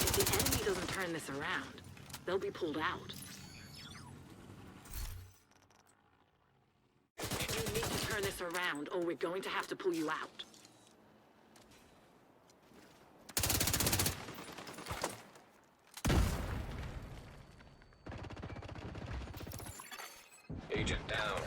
If the enemy doesn't turn this around, they'll be pulled out. You need to turn this around, or we're going to have to pull you out. Agent down.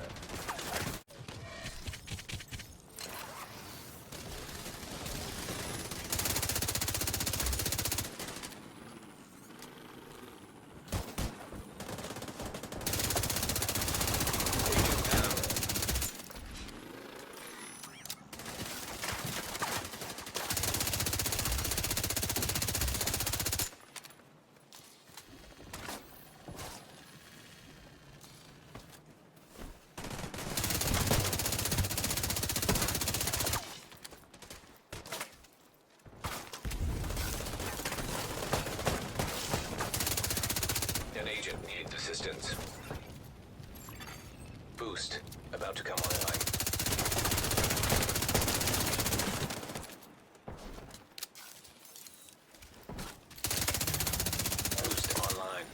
An agent needs assistance. Boost about to come online. Boost online.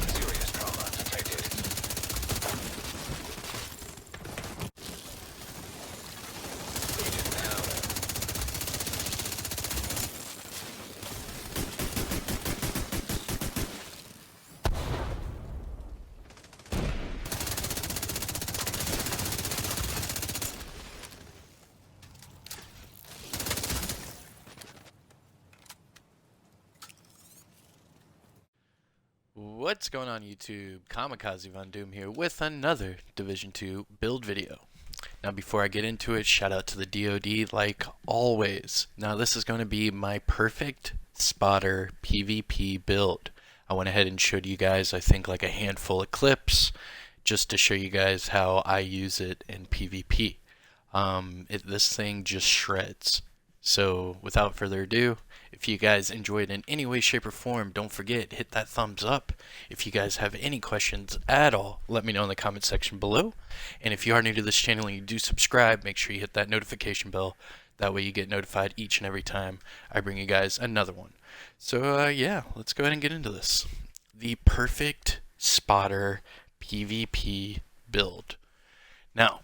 Serious trauma detected. Agent down. What's going on YouTube? Kamikazevondoom here with another Division 2 build video. Now before I get into it, shout out to the DoD like always. Now this is going to be my perfect spotter PvP build. I went ahead and showed you guys I think like a handful of clips just to show you guys how I use it in PvP. This thing just shreds. So without further ado, if you guys enjoyed in any way, shape, or form, don't forget, hit that thumbs up. If you guys have any questions at all, let me know in the comment section below. And if you are new to this channel and you do subscribe, make sure you hit that notification bell. That way you get notified each and every time I bring you guys another one. So yeah, let's go ahead and get into this. The perfect spotter PvP build. Now,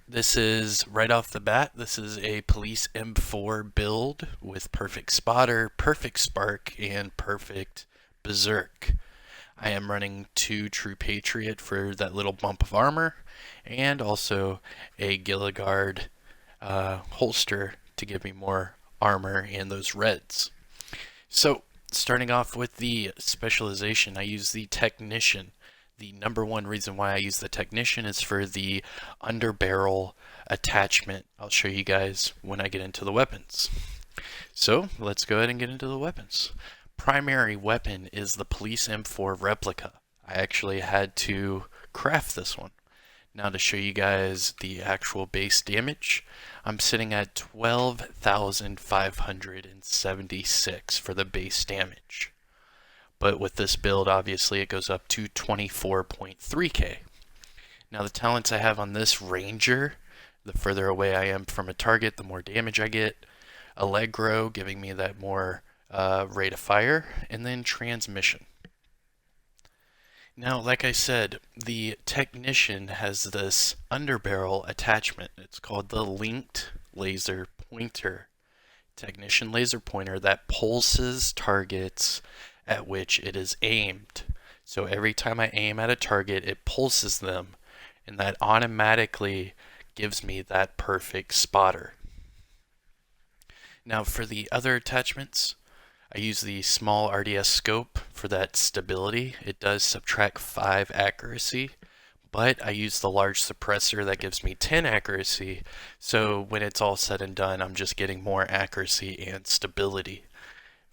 this is right off the bat, this is a police M4 build with perfect spotter, perfect spark, and perfect berserk. I am running 2 True Patriot for that little bump of armor, and also a Gilligard holster to give me more armor and those reds. So, starting off with the specialization, I use the Technician. The number one reason why I use the Technician is for the underbarrel attachment. I'll show you guys when I get into the weapons. So let's go ahead and get into the weapons. Primary weapon is the Police M4 replica. I actually had to craft this one. Now to show you guys the actual base damage, I'm sitting at 12,576 for the base damage. But with this build, obviously, it goes up to 24.3k. Now, the talents I have on this Ranger, the further away I am from a target, the more damage I get. Allegro, giving me that more rate of fire. And then Transmission. Now, like I said, the Technician has this underbarrel attachment. It's called the Linked Laser Pointer. Technician Laser Pointer that pulses targets at which it is aimed. So every time I aim at a target, it pulses them, and that automatically gives me that perfect spotter. Now for the other attachments, I use the small RDS scope for that stability. It does subtract 5 accuracy, but I use the large suppressor that gives me 10 accuracy, so when it's all said and done, I'm just getting more accuracy and stability.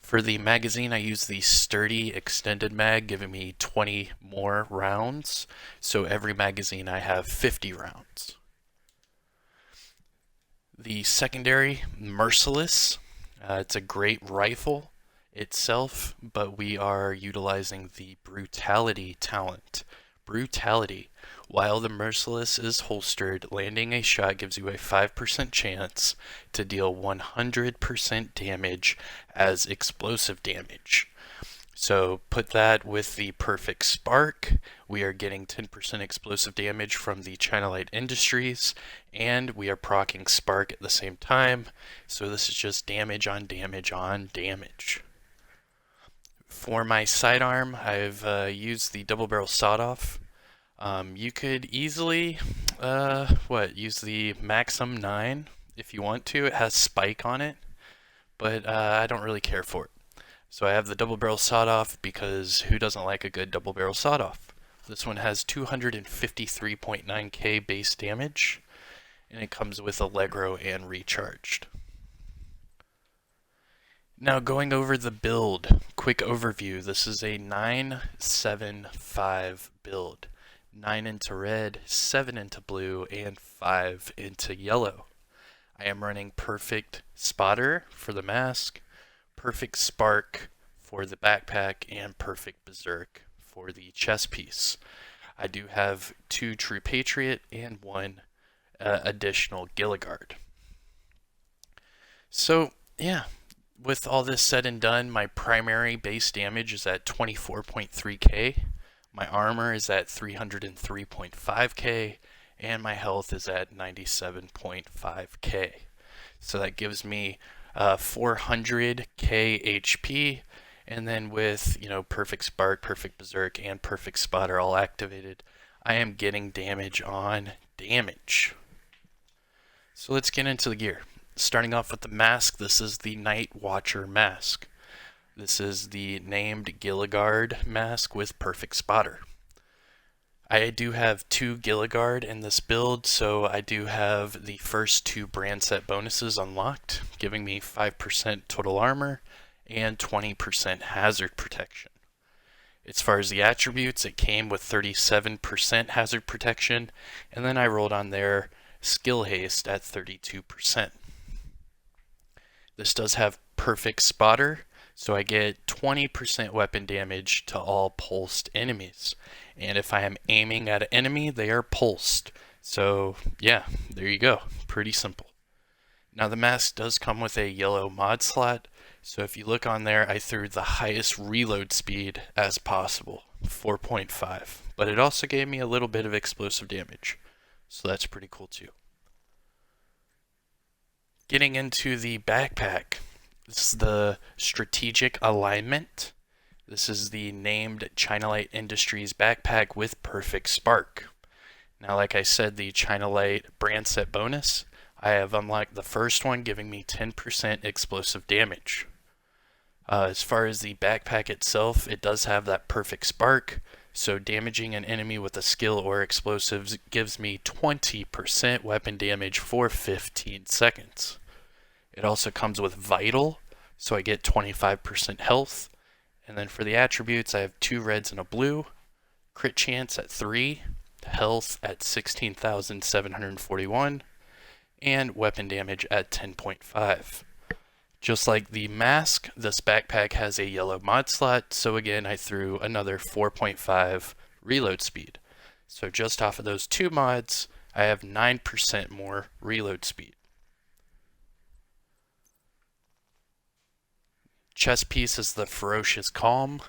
For the magazine, I use the sturdy extended mag, giving me 20 more rounds. So every magazine I have 50 rounds. The secondary, Merciless. It's a great rifle itself, but we are utilizing the Brutality talent. Brutality. While the Merciless is holstered, landing a shot gives you a 5% chance to deal 100% damage as explosive damage. So put that with the Perfect Spark. We are getting 10% explosive damage from the China Light Industries, and we are proccing Spark at the same time. So this is just damage on damage on damage. For my sidearm, I've used the double barrel sawed-off. You could easily use the Maxim 9 if you want to. It has spike on it, but I don't really care for it. So I have the double barrel sawed-off because who doesn't like a good double barrel sawed-off? This one has 253.9k base damage, and it comes with Allegro and recharged. Now going over the build, quick overview. This is a 9-7-5 build. 9 into red, 7 into blue, and 5 into yellow. I am running Perfect Spotter for the mask, Perfect Spark for the backpack, and Perfect Berserk for the chest piece. I do have 2 True Patriot and 1 additional Gilligard. So yeah, with all this said and done, my primary base damage is at 24.3k, my armor is at 303.5k, and my health is at 97.5k. So that gives me 400k HP, and then with, Perfect Spark, Perfect Berserk, and Perfect Spotter all activated, I am getting damage on damage. So let's get into the gear. Starting off with the mask, this is the Night Watcher mask. This is the named Gilligard mask with Perfect Spotter. I do have 2 Gilligard in this build, so I do have the first 2 brand set bonuses unlocked, giving me 5% total armor and 20% hazard protection. As far as the attributes, it came with 37% hazard protection, and then I rolled on there skill haste at 32%. This does have Perfect Spotter, so I get 20% weapon damage to all pulsed enemies. And if I am aiming at an enemy, they are pulsed. So yeah, there you go. Pretty simple. Now the mask does come with a yellow mod slot, so if you look on there, I threw the highest reload speed as possible, 4.5. But it also gave me a little bit of explosive damage, so that's pretty cool too. Getting into the backpack, this is the Strategic Alignment. This is the named China Light Industries backpack with Perfect Spark. Now, like I said, the China Light brand set bonus, I have unlocked the first one, giving me 10% explosive damage. As far as the backpack itself, it does have that Perfect Spark, so damaging an enemy with a skill or explosives gives me 20% weapon damage for 15 seconds. It also comes with Vital, so I get 25% health. And then for the attributes, I have 2 reds and a blue, crit chance at 3, health at 16,741, and weapon damage at 10.5. Just like the mask, this backpack has a yellow mod slot, so again I threw another 4.5 reload speed. So just off of those 2 mods, I have 9% more reload speed. Chest piece is the Ferocious Calm.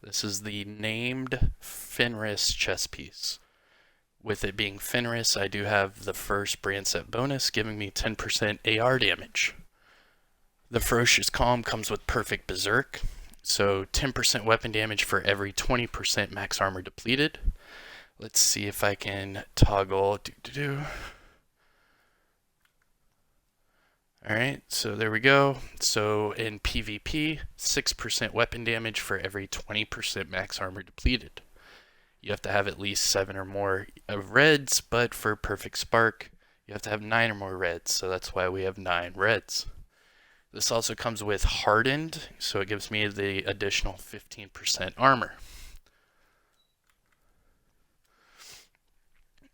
This is the named Fenris chest piece. With it being Fenris, I do have the first brand set bonus, giving me 10% AR damage. The Ferocious Calm comes with Perfect Berserk, so 10% weapon damage for every 20% max armor depleted. Let's see if I can toggle. Alright, so there we go. So in PvP, 6% weapon damage for every 20% max armor depleted. You have to have at least 7 or more of reds, but for Perfect Spark, you have to have 9 or more reds, so that's why we have 9 reds. This also comes with Hardened, so it gives me the additional 15% armor.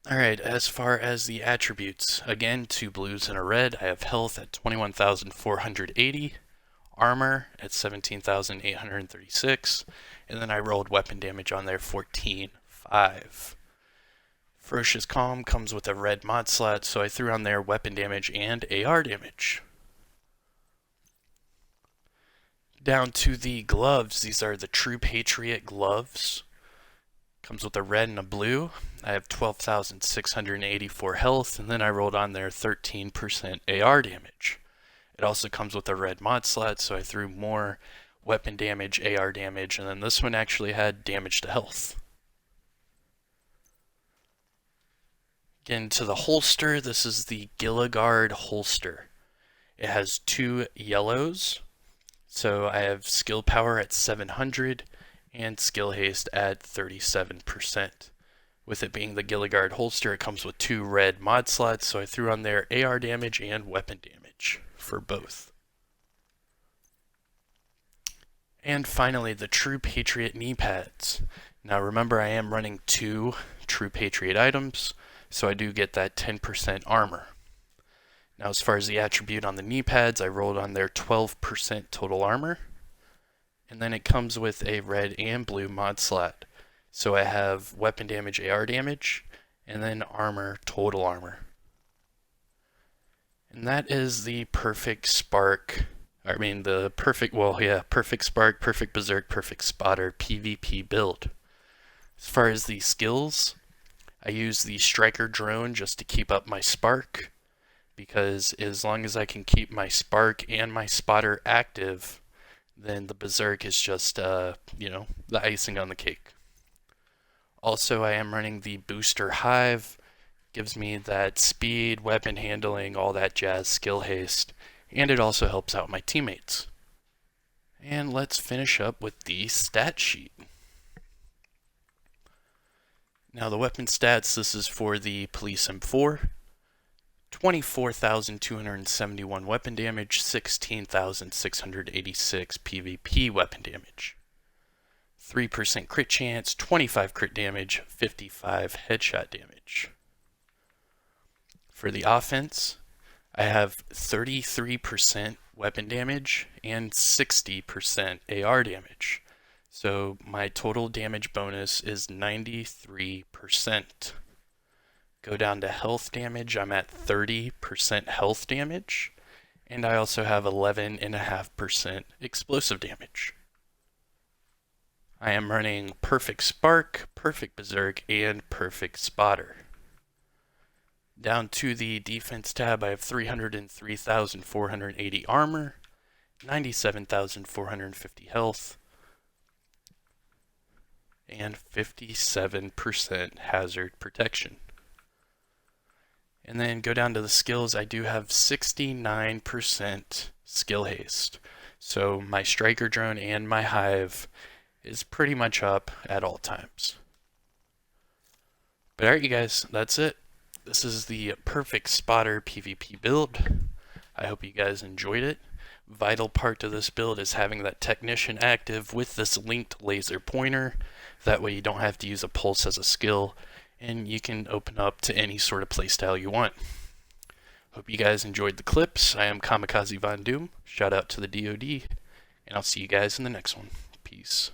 Alright, as far as the attributes, again, 2 blues and a red. I have health at 21,480, armor at 17,836, and then I rolled weapon damage on there, 14, 5. Ferocious Calm comes with a red mod slot, so I threw on there weapon damage and AR damage. Down to the gloves. These are the True Patriot gloves. Comes with a red and a blue. I have 12,684 health, and then I rolled on there 13% AR damage. It also comes with a red mod slot, so I threw more weapon damage, AR damage, and then this one actually had damage to health. Again, to the holster, this is the Gilligard holster. It has 2 yellows, so I have skill power at 700 and skill haste at 37%. With it being the Gilligard holster, it comes with 2 red mod slots, so I threw on there AR damage and weapon damage for both. And finally, the True Patriot knee pads. Now remember, I am running 2 True Patriot items, so I do get that 10% armor. Now as far as the attribute on the knee pads, I rolled on there 12% total armor. And then it comes with a red and blue mod slot. So I have weapon damage, AR damage, and then armor, total armor. And that is the perfect spark. Perfect spark, perfect berserk, perfect spotter PvP build. As far as the skills, I use the striker drone just to keep up my spark, because as long as I can keep my spark and my spotter active, then the berserk is just, the icing on the cake. Also, I am running the booster hive. Gives me that speed, weapon handling, all that jazz, skill haste, and it also helps out my teammates. And let's finish up with the stat sheet. Now the weapon stats, this is for the Police M4. 24,271 weapon damage, 16,686 PvP weapon damage. 3% crit chance, 25 crit damage, 55 headshot damage. For the offense, I have 33% weapon damage and 60% AR damage. So my total damage bonus is 93%. Go down to health damage, I'm at 30% health damage, and I also have 11.5% explosive damage. I am running perfect spark, perfect berserk, and perfect spotter. Down to the defense tab, I have 303,480 armor, 97,450 health, and 57% hazard protection. And then go down to the skills, I do have 69% skill haste. So my striker drone and my hive is pretty much up at all times. But alright you guys, that's it. This is the perfect spotter PvP build. I hope you guys enjoyed it. Vital part to this build is having that technician active with this linked laser pointer. That way you don't have to use a pulse as a skill, and you can open up to any sort of playstyle you want. Hope you guys enjoyed the clips. I am Kamikazevondoom. Shout out to the DoD, and I'll see you guys in the next one. Peace.